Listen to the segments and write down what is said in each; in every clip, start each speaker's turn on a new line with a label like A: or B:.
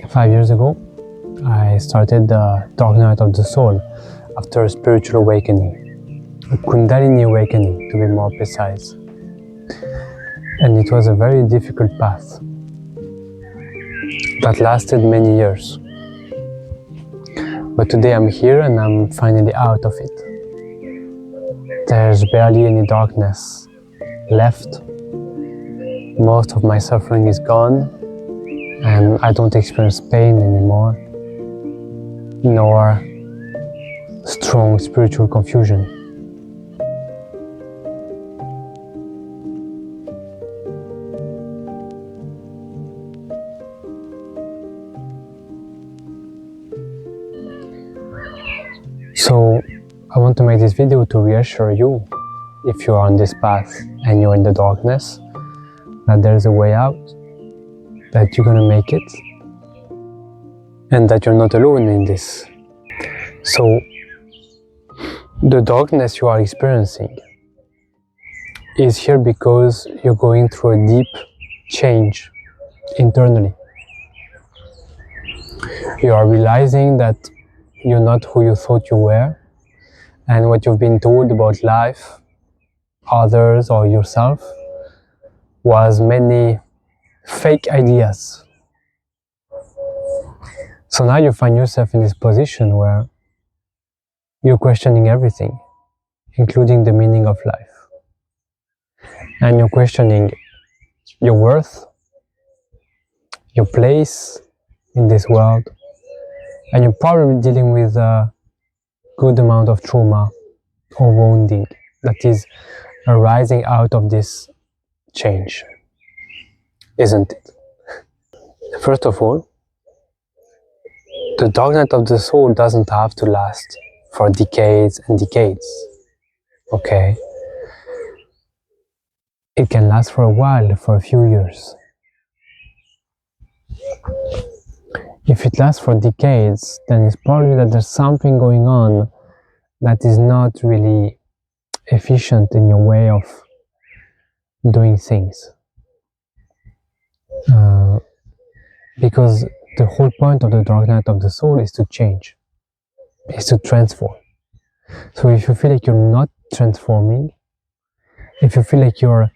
A: 5 years ago, I started the Dark Night of the Soul after a spiritual awakening, a kundalini awakening to be more precise. And it was a very difficult path that lasted many years. But today I'm here and I'm finally out of it. There's barely any darkness left. Most of my suffering is gone, and I don't experience pain anymore, nor strong spiritual confusion. So I want to make this video to reassure you, if you are on this path and you're in the darkness, that there's a way out, that you're gonna make it, and that you're not alone in this. So the darkness you are experiencing is here because you're going through a deep change internally. You are realizing that you're not who you thought you were, and what you've been told about life, others, or yourself was many fake ideas. So now you find yourself in this position where you're questioning everything, including the meaning of life. And you're questioning your worth, your place in this world, and you're probably dealing with a good amount of trauma or wounding that is arising out of this change, isn't it? First of all, the dark night of the soul doesn't have to last for decades and decades, okay? It can last for a while, for a few years. If it lasts for decades, then it's probably that there's something going on that is not really efficient in your way of doing things. Because the whole point of the dark night of the soul is to change, is to transform. So if you feel like you're not transforming, if you feel like you're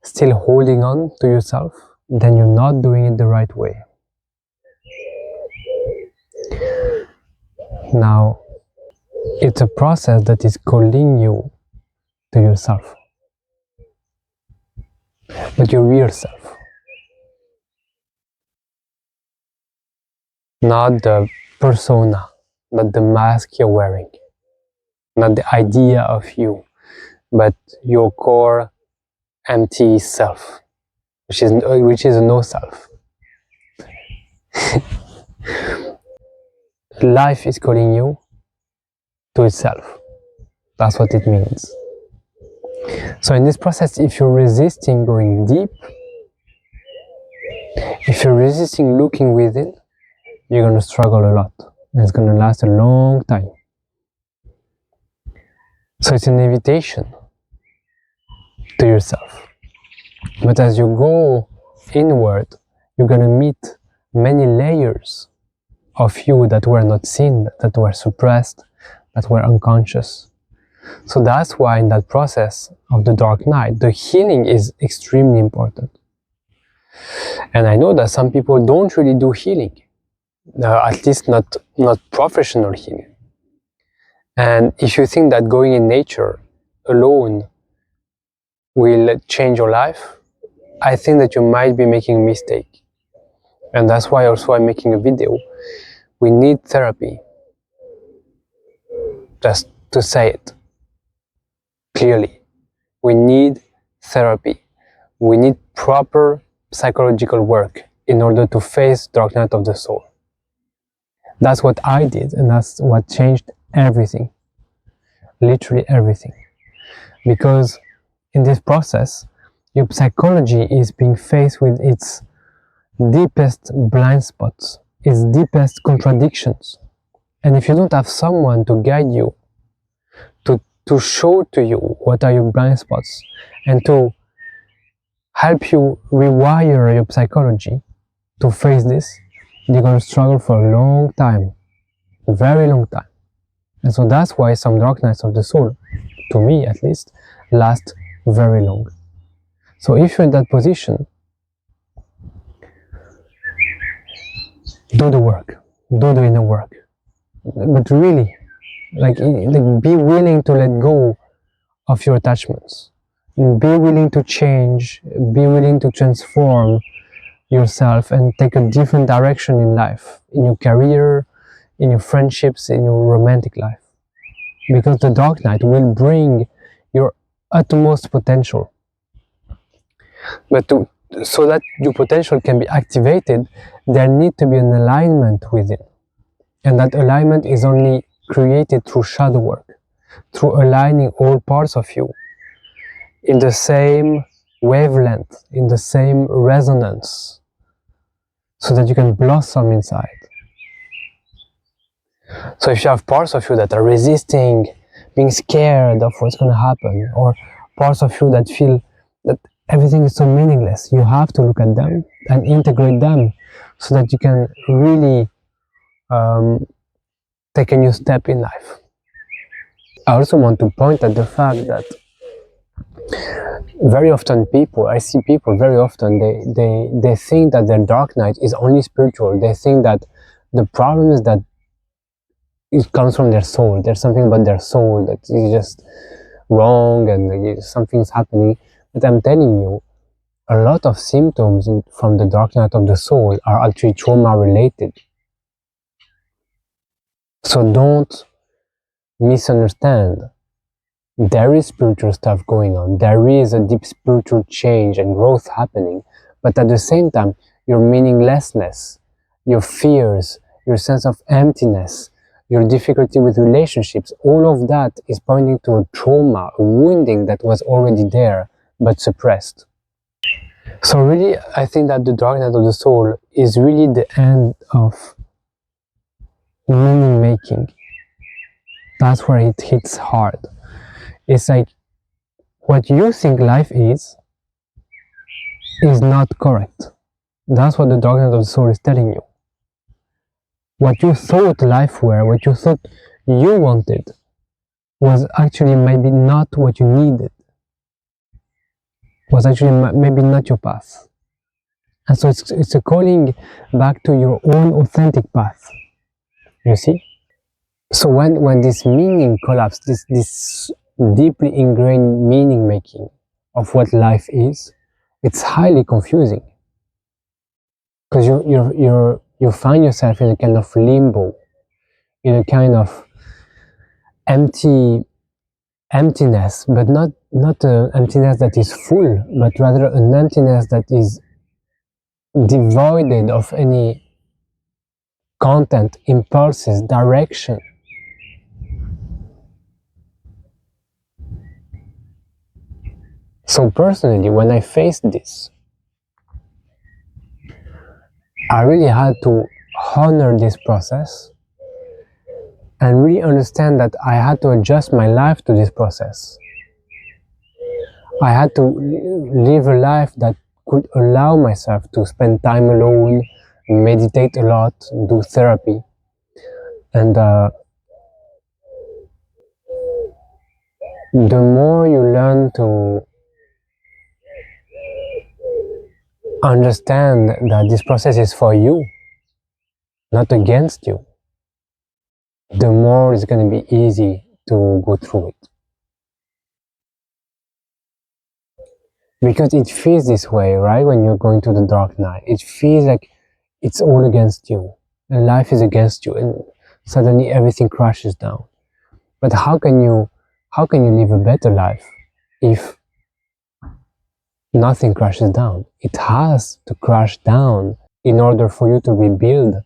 A: still holding on to yourself, then you're not doing it the right way. Now, it's a process that is calling you to yourself, but your real self, not the persona, not the mask you're wearing, not the idea of you, but your core empty self, which is a no self. Life is calling you to itself. That's what it means. So in this process, if you're resisting going deep, if you're resisting looking within, you're going to struggle a lot. And it's going to last a long time. So it's an invitation to yourself. But as you go inward, you're going to meet many layers of you that were not seen, that were suppressed, that were unconscious. So that's why in that process of the dark night, the healing is extremely important. And I know that some people don't really do healing, at least not professional healing. And if you think that going in nature alone will change your life, I think that you might be making a mistake. And that's why also I'm making a video. We need therapy. Just to say it clearly. We need therapy. We need proper psychological work in order to face dark night of the soul. That's what I did, and that's what changed everything. Literally everything. Because in this process, your psychology is being faced with its deepest blind spots, its deepest contradictions. And if you don't have someone to guide you, to show to you what are your blind spots, and to help you rewire your psychology to face this, you're going to struggle for a long time, a very long time. And so that's why some dark nights of the soul, to me at least, last very long. So if you're in that position, do the work, do the inner work. But really, like be willing to let go of your attachments. Be willing to change, be willing to transform yourself and take a different direction in life, in your career, in your friendships, in your romantic life. Because the dark night will bring your utmost potential. But so that your potential can be activated, there needs to be an alignment within. And that alignment is only created through shadow work, through aligning all parts of you in the same wavelength, in the same resonance, so that you can blossom inside. So if you have parts of you that are resisting, being scared of what's going to happen, or parts of you that feel that everything is so meaningless, you have to look at them and integrate them so that you can really take a new step in life. I also want to point at the fact that very often I see people very often, they think that their dark night is only spiritual. They think that the problem is that it comes from their soul. There's something about their soul that is just wrong and something's happening. But I'm telling you, a lot of symptoms from the dark night of the soul are actually trauma related. So don't misunderstand. There is spiritual stuff going on. There is a deep spiritual change and growth happening. But at the same time, your meaninglessness, your fears, your sense of emptiness, your difficulty with relationships, all of that is pointing to a trauma, a wounding that was already there, but suppressed. So really, I think that the dark night of the soul is really the end of meaning making. That's where it hits hard. It's like what you think life is not correct. That's what the dark night of the soul is telling you. What you thought life were, what you thought you wanted, was actually maybe not what you needed. Was actually maybe not your path. And so it's a calling back to your own authentic path. You see? So when this meaning collapses, this deeply ingrained meaning making of what life is, it's highly confusing. Because you find yourself in a kind of limbo, in a kind of emptiness, but not an emptiness that is full, but rather an emptiness that is devoid of any content, impulses, direction. So personally, when I faced this, I really had to honor this process and really understand that I had to adjust my life to this process. I had to live a life that could allow myself to spend time alone, meditate a lot, do therapy. And the more you learn to understand that this process is for you, not against you, the more it's going to be easy to go through it. Because it feels this way, right? When you're going to the dark night, it feels like it's all against you, and life is against you, and suddenly everything crashes down. But how can you live a better life if nothing crashes down? It has to crash down in order for you to rebuild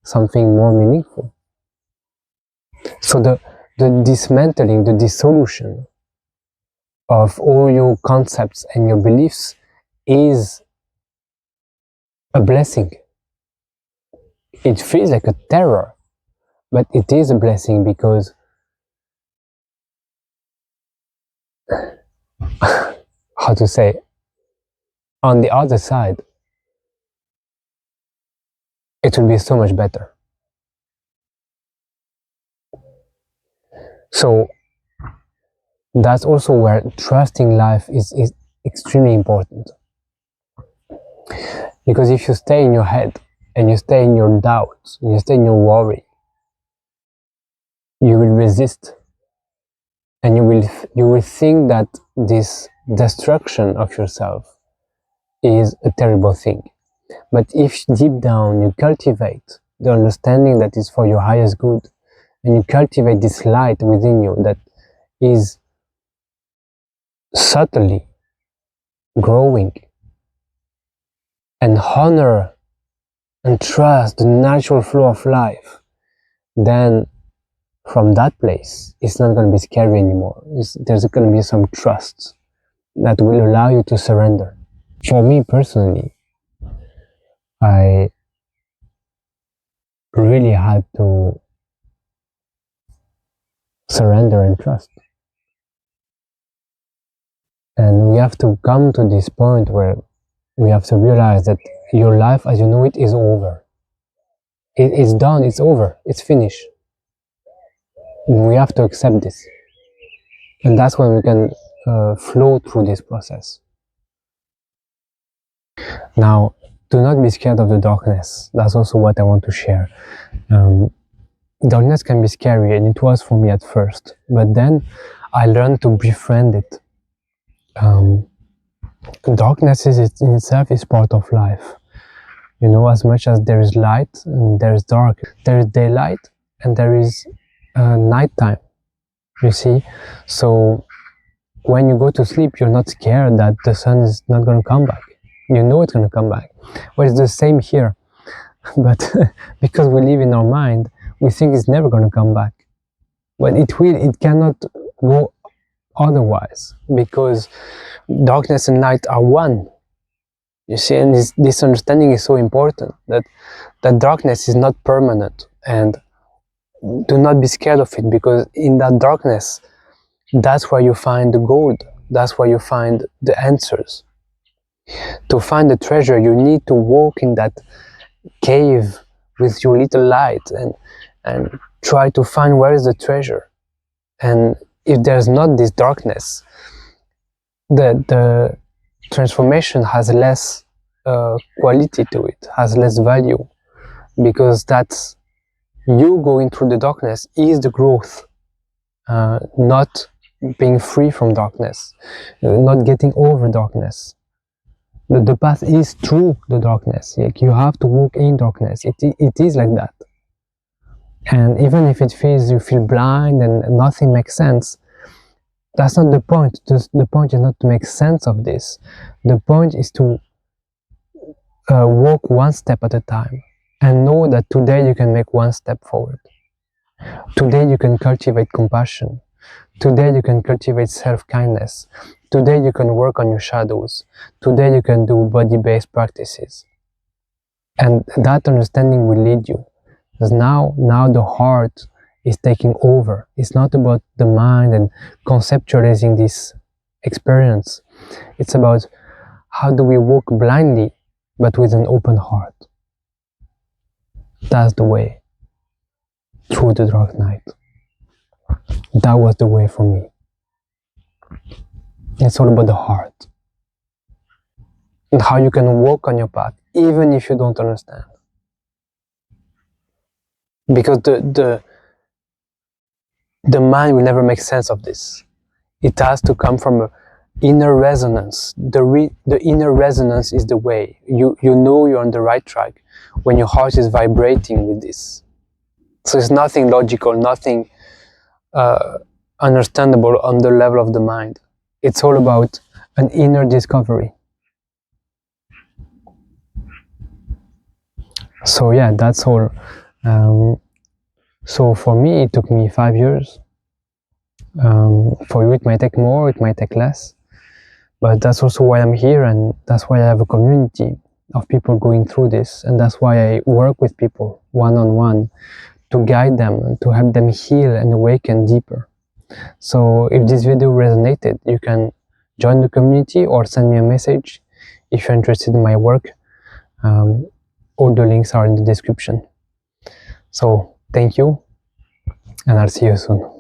A: something more meaningful. So the dismantling, the dissolution of all your concepts and your beliefs is a blessing. It feels like a terror, but it is a blessing because how to say, on the other side, it will be so much better. So that's also where trusting life is extremely important. Because if you stay in your head and you stay in your doubts, and you stay in your worry, you will resist, and you will think that this destruction of yourself is a terrible thing. But if deep down you cultivate the understanding that is for your highest good, and you cultivate this light within you that is subtly growing, and honor and trust the natural flow of life, then from that place, it's not going to be scary anymore. There's going to be some trust that will allow you to surrender. For me personally, I really had to surrender and trust. And we have to come to this point where we have to realize that your life as you know it is over. It's done, it's over, it's finished. We have to accept this. And that's when we can flow through this process. Now, do not be scared of the darkness. That's also what I want to share. Darkness can be scary, and it was for me at first. But then I learned to befriend it. Darkness in itself is part of life. You know, as much as there is light and there is dark, there is daylight and there is nighttime. You see? So when you go to sleep, you're not scared that the sun is not going to come back. You know it's going to come back. Well, it's the same here. But because we live in our mind, we think it's never going to come back. But it cannot go otherwise, because darkness and light are one. You see, and this understanding is so important, that darkness is not permanent, and do not be scared of it, because in that darkness, that's where you find the gold, that's where you find the answers. To find the treasure, you need to walk in that cave with your little light and try to find where is the treasure. And if there's not this darkness, the transformation has less quality to it, has less value, because that's you going through the darkness is the growth, not being free from darkness, not getting over darkness. The path is through the darkness. Like, you have to walk in darkness. It is like that. And even if it feels you feel blind and nothing makes sense, that's not the point. The point is not to make sense of this. The point is to walk one step at a time, and know that today you can make one step forward. Today you can cultivate compassion. Today you can cultivate self-kindness. Today you can work on your shadows. Today you can do body-based practices. And that understanding will lead you. Because now the heart is taking over. It's not about the mind and conceptualizing this experience. It's about how do we walk blindly, but with an open heart. That's the way through the dark night. That was the way for me. It's all about the heart and how you can walk on your path even if you don't understand. Because the mind will never make sense of this. It has to come from an inner resonance. The inner resonance is the way. You know you're on the right track when your heart is vibrating with this. So it's nothing logical, nothing understandable on the level of the mind. It's all about an inner discovery. So yeah, that's all. So for me, it took me 5 years. For you, it might take more, it might take less. But that's also why I'm here, and that's why I have a community of people going through this. And that's why I work with people one-on-one to guide them and to help them heal and awaken deeper. So if this video resonated, you can join the community or send me a message if you're interested in my work. all the links are in the description. So thank you, and I'll see you soon.